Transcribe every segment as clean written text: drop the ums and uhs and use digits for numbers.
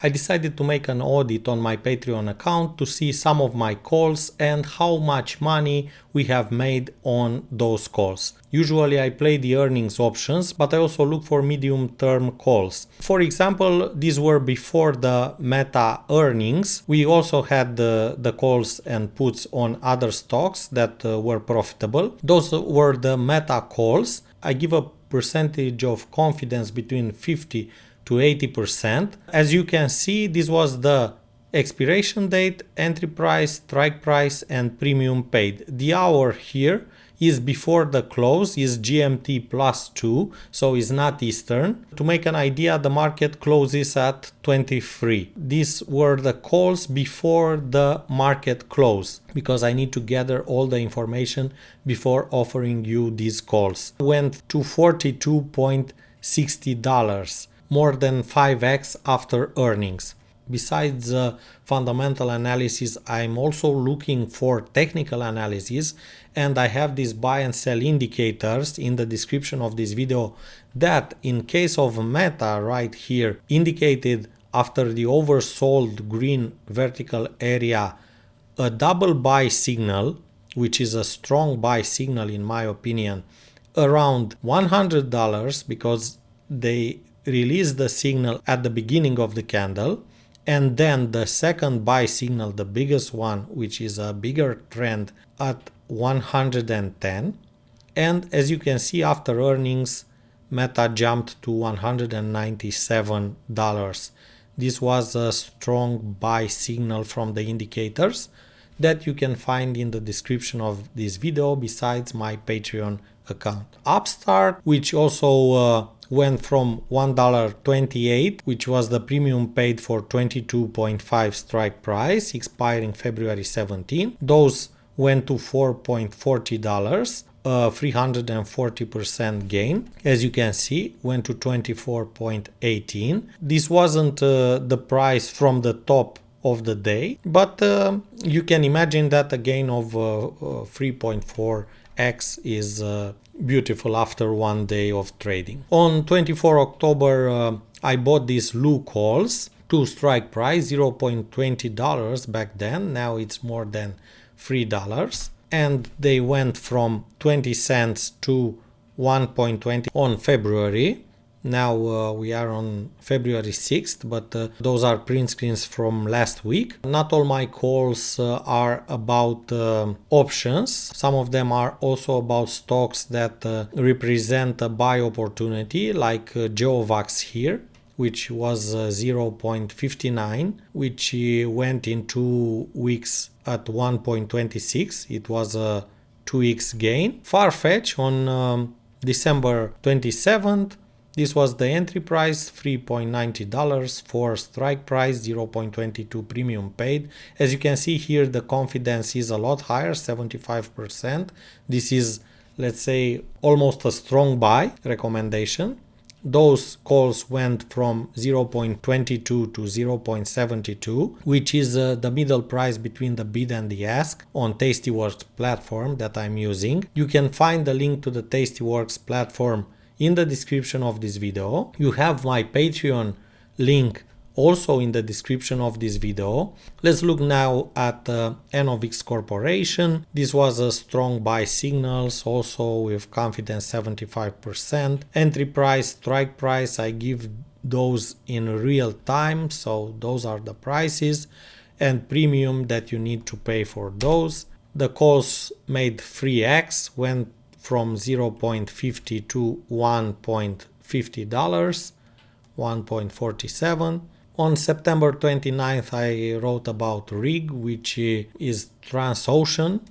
I decided to make an audit on my Patreon account to see some of my calls and how much money we have made on those calls. Usually I play the earnings options, but I also look for medium-term calls. For example, these were before the Meta earnings. We also had the calls and puts on other stocks that were profitable. Those were the Meta calls. I give a percentage of confidence between 50 to 80%. As you can see, this was the expiration date, entry price, strike price, and premium paid. The hour here is before the close, is GMT +2, so it's not Eastern. To make an idea, the market closes at 23. These were the calls before the market close, because I need to gather all the information before offering you these calls. Went to $42.60. More than 5x after earnings. Besides fundamental analysis, I'm also looking for technical analysis, and I have these buy and sell indicators in the description of this video that in case of Meta right here indicated after the oversold green vertical area a double buy signal, which is a strong buy signal in my opinion, around $100 because they release the signal at the beginning of the candle, and then the second buy signal, the biggest one, which is a bigger trend, at 110. And as you can see, after earnings, Meta jumped to $197. This was a strong buy signal from the indicators that you can find in the description of this video besides my Patreon account. Upstart, which also went from $1.28, which was the premium paid for 22.5 strike price, expiring February 17. Those went to $4.40, 340% gain. As you can see, went to 24.18. This wasn't the price from the top of the day, but you can imagine that a gain of 3.4x is beautiful after one day of trading. On 24 October, I bought these Lu calls to strike price $0.20 back then. Now it's more than $3, and they went from 20 cents to 1.20 on February. Now we are on February 6th, but those are print screens from last week. Not all my calls are about options. Some of them are also about stocks that represent a buy opportunity, like Geovax here, which was 0.59, which went in 2 weeks at 1.26. It was a 2x gain. Farfetch on December 27th. This was the entry price, $3.90, for strike price, 0.22 premium paid. As you can see here, the confidence is a lot higher, 75%. This is, let's say, almost a strong buy recommendation. Those calls went from 0.22 to 0.72, which is the middle price between the bid and the ask on Tastyworks platform that I'm using. You can find the link to the Tastyworks platform in the description of this video. You have my Patreon link also in the description of this video. Let's look now at Enovix Corporation. This was a strong buy signals, also with confidence 75%. Entry price, strike price, I give those in real time, so those are the prices, and premium that you need to pay for those. The calls made 3x, went from 0.50 to $1.50, 1.47. On September 29th, I wrote about RIG, which is Transocean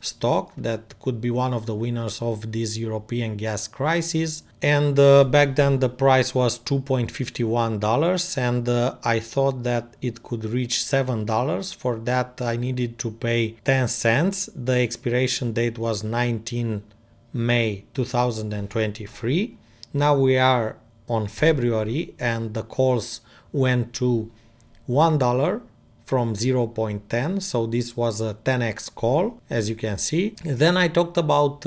stock that could be one of the winners of this European gas crisis. And back then the price was $2.51, and I thought that it could reach $7. For that I needed to pay 10 cents. The expiration date was 19 May 2023. Now we are on February, and the calls went to $1 from 0.10, so this was a 10x call, as you can see. Then I talked about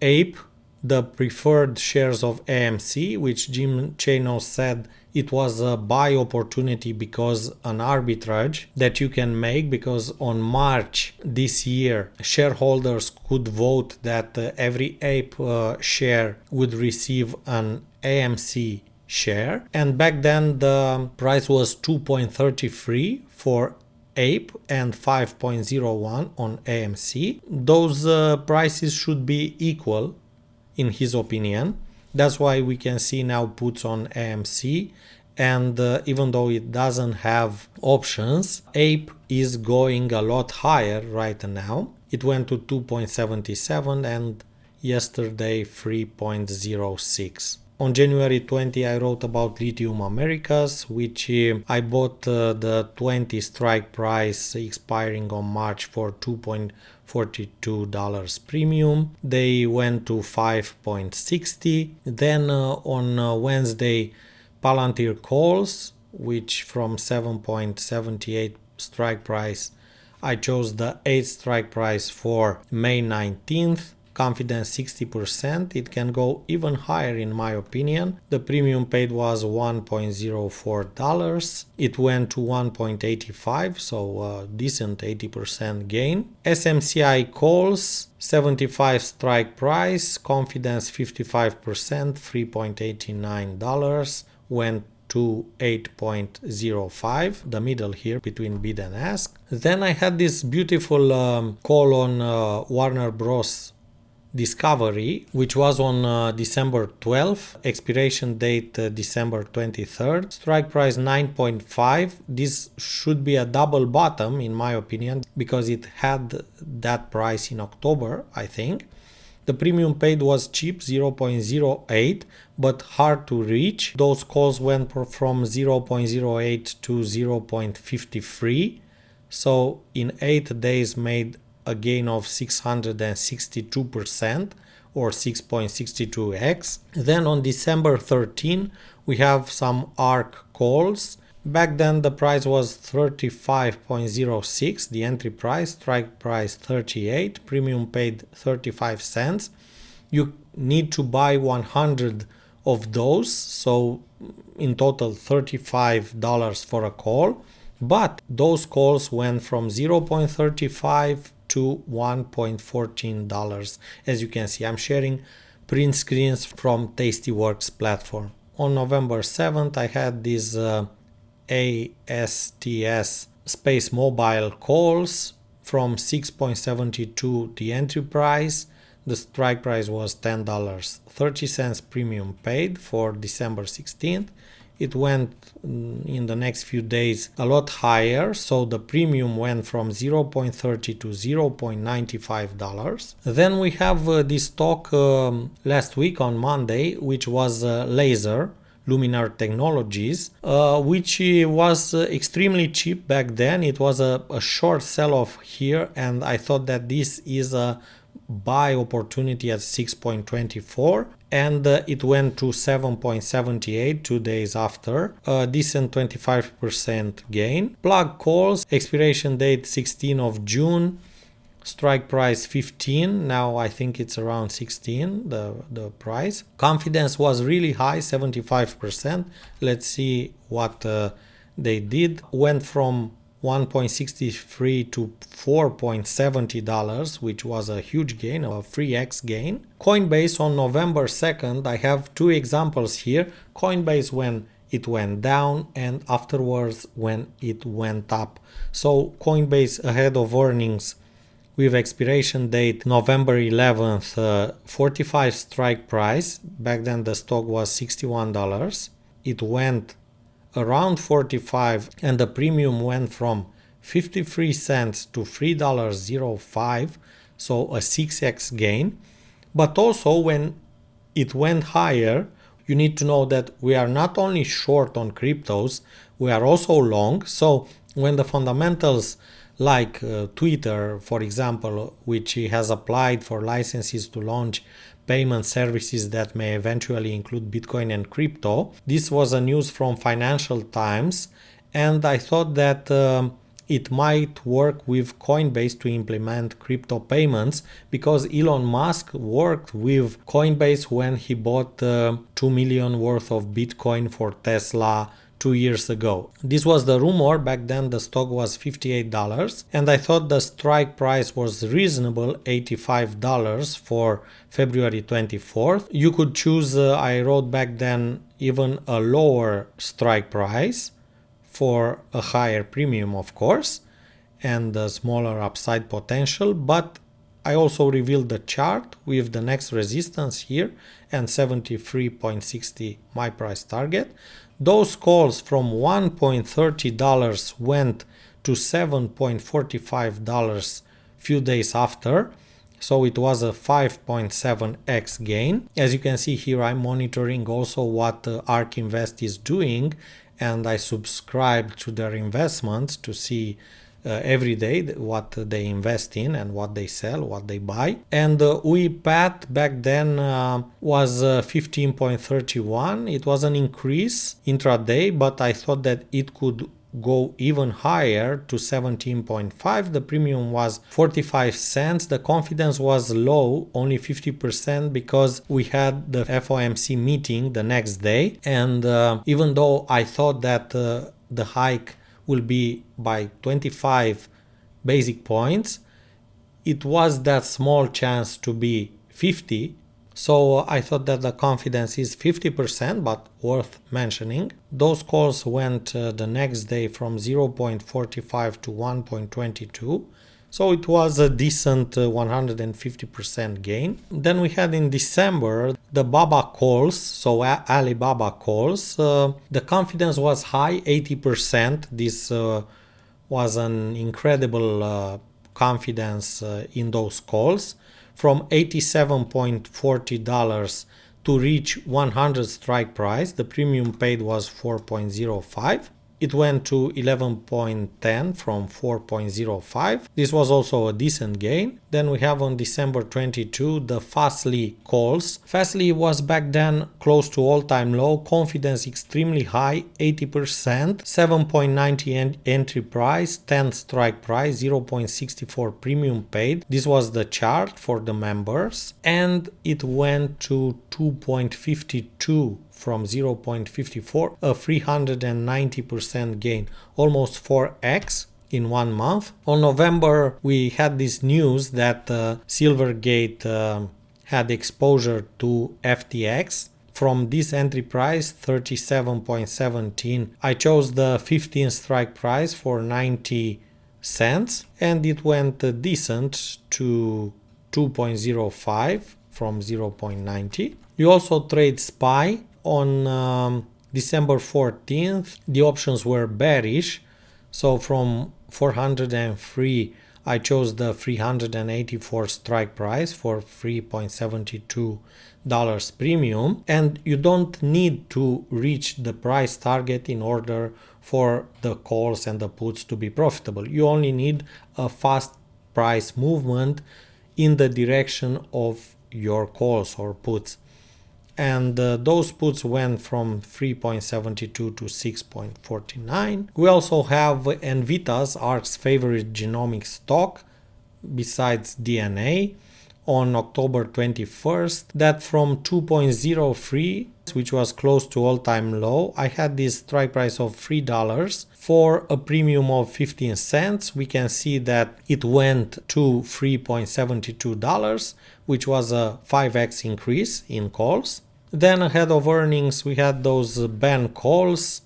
Ape, the preferred shares of AMC, which Jim Chanos said it was a buy opportunity because an arbitrage that you can make, because on March this year shareholders could vote that every ape share would receive an AMC share, and back then the price was 2.33 for ape and 5.01 on AMC. Those prices should be equal in his opinion. That's why we can see now puts on AMC, and even though it doesn't have options, ape is going a lot higher right now. It went to 2.77 and yesterday 3.06. On January 20, I wrote about Lithium Americas, which I bought the 20 strike price expiring on March for $2.42 premium. They went to 5.60. Then on Wednesday, Palantir calls, which from 7.78 strike price, I chose the 8 strike price for May 19th. Confidence 60%. It can go even higher in my opinion. The premium paid was $1.04. It went to 1.85, so a decent 80% gain. SMCI calls 75 strike price, confidence 55%, $3.89, went to 8.05, the middle here between bid and ask. Then I had this beautiful call on Warner Bros. Discovery, which was on December 12th, expiration date December 23rd, strike price 9.5. This should be a double bottom in my opinion, because it had that price in October, I think. The premium paid was cheap, 0.08, but hard to reach. Those calls went from 0.08 to 0.53, so in 8 days made a gain of 662% or 6.62x. Then on December 13 we have some ARC calls. Back then the price was 35.06, the entry price, strike price 38, premium paid 35 cents. You need to buy 100 of those, so in total $35 for a call. But those calls went from 0.35 to $1.14. As you can see, I'm sharing print screens from Tastyworks platform. On November 7th, I had these ASTS Space Mobile calls from 6.72 the entry price. The strike price was $10. 30 cents premium paid for December 16th. It went in the next few days a lot higher, so the premium went from 0.30 to $0.95. Then we have this stock last week on Monday, which was Laser Luminar Technologies, which was extremely cheap back then. It was a short sell-off here, and I thought that this is a buy opportunity at 6.24, and it went to 7.78 2 days after, a decent 25% gain. Plug calls, expiration date 16 of June, strike price 15, now I think it's around 16 the price. Confidence was really high, 75%. Let's see what they did. Went from 1.63 to $4.70, which was a huge gain, a 3x gain. Coinbase on November 2nd, I have two examples here. Coinbase when it went down and afterwards when it went up. So Coinbase ahead of earnings with expiration date November 11th, 45 strike price. Back then the stock was $61. It went around 45 and the premium went from 53 cents to $3.05, so a 6x gain. But also when it went higher, you need to know that we are not only short on cryptos, we are also long. So when the fundamentals like Twitter, for example, which has applied for licenses to launch payment services that may eventually include Bitcoin and crypto. This was a news from Financial Times, and I thought that it might work with Coinbase to implement crypto payments, because Elon Musk worked with Coinbase when he bought 2 million worth of Bitcoin for Tesla 2 years ago. This was the rumor. Back then the stock was $58 and I thought the strike price was reasonable, $85 for February 24th. You could choose, I wrote back then, even a lower strike price for a higher premium, of course, and a smaller upside potential, but I also revealed the chart with the next resistance here and 73.60 my price target. Those calls from $1.30 went to $7.45 few days after, so it was a 5.7x gain. As you can see here, I'm monitoring also what ARK Invest is doing, and I subscribe to their investments to see every day what they invest in and what they sell, what they buy. And UiPath back then was 15.31. It was an increase intraday, but I thought that it could go even higher to 17.5. The premium was 45 cents. The confidence was low, only 50%, because we had the FOMC meeting the next day. And even though I thought that the hike will be by 25 basic points, it was that small chance to be 50. So I thought that the confidence is 50%, but worth mentioning. Those calls went the next day from 0.45 to 1.22. So it was a decent 150% gain. Then we had in December the Baba calls, so Alibaba calls. The confidence was high, 80%. This was an incredible confidence in those calls. From $87.40 to reach 100 strike price, the premium paid was 4.05. It went to 11.10 from 4.05. This was also a decent gain. Then we have on December 22 the Fastly calls. Fastly was back then close to all-time low, confidence extremely high, 80%, 7.90 entry price, 10 strike price, 0.64 premium paid. This was the chart for the members, and it went to 2.52 from 0.54, a 390% gain, almost 4x in 1 month. On November, we had this news that Silvergate had exposure to FTX. From this entry price, 37.17, I chose the 15 strike price for 90 cents, and it went decent to 2.05 from 0.90. You also trade SPY. On December 14th, the options were bearish, so from 403 I chose the 384 strike price for $3.72 premium, and you don't need to reach the price target in order for the calls and the puts to be profitable. You only need a fast price movement in the direction of your calls or puts. And those puts went from 3.72 to 6.49. We also have Nvitas, ARK's favorite genomic stock, besides DNA, on October 21st, that from 2.03, which was close to all-time low, I had this strike price of $3 for a premium of 15 cents. We can see that it went to $3.72, which was a 5x increase in calls. Then ahead of earnings, we had those ban calls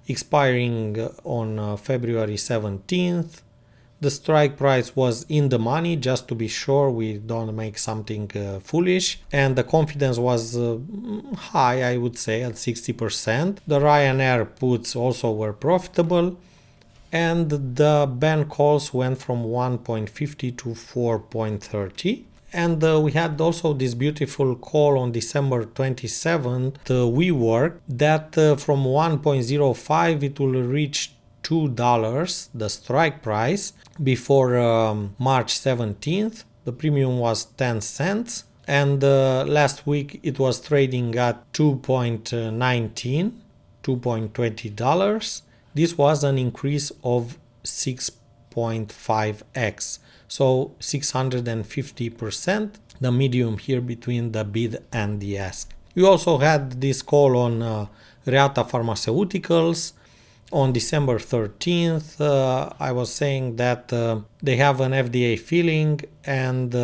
expiring on February 17th. The strike price was in the money, just to be sure we don't make something foolish. And the confidence was high, I would say, at 60%. The Ryanair puts also were profitable. And the ban calls went from 1.50 to 4.30. And we had also this beautiful call on December 27th, WeWork, that from 1.05 it will reach $2, the strike price, before March 17th. The premium was 10 cents. And last week it was trading at $2.19, $2.20. This was an increase of 6.5x. So 650%, the medium here between the bid and the ask. We also had this call on Reata Pharmaceuticals. On December 13th, I was saying that they have an FDA filing and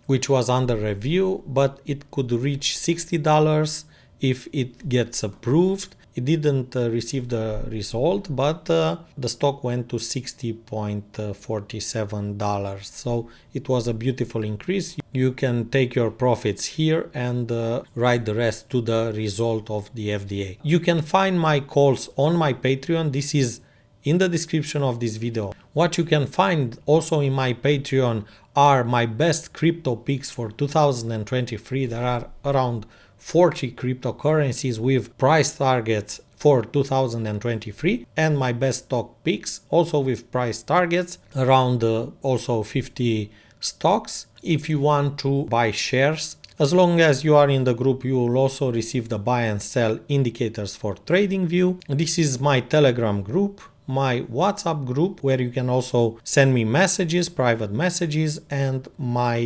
which was under review, but it could reach $60 if it gets approved. It didn't receive the result, but the stock went to $60.47. So it was a beautiful increase. You can take your profits here and write the rest to the result of the FDA. You can find my calls on my Patreon. This is in the description of this video. What you can find also in my Patreon are my best crypto picks for 2023. There are around 40 cryptocurrencies with price targets for 2023 and my best stock picks also with price targets around also 50 stocks. If you want to buy shares, as long as you are in the group, you will also receive the buy and sell indicators for TradingView. This is my Telegram group, my WhatsApp group where you can also send me messages, private messages, and my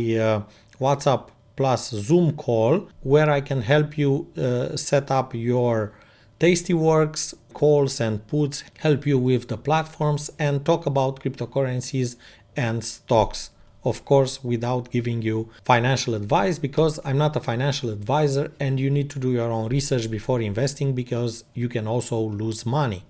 WhatsApp plus Zoom call where I can help you set up your Tastyworks calls and puts, help you with the platforms and talk about cryptocurrencies and stocks. Of course, without giving you financial advice, because I'm not a financial advisor and you need to do your own research before investing because you can also lose money.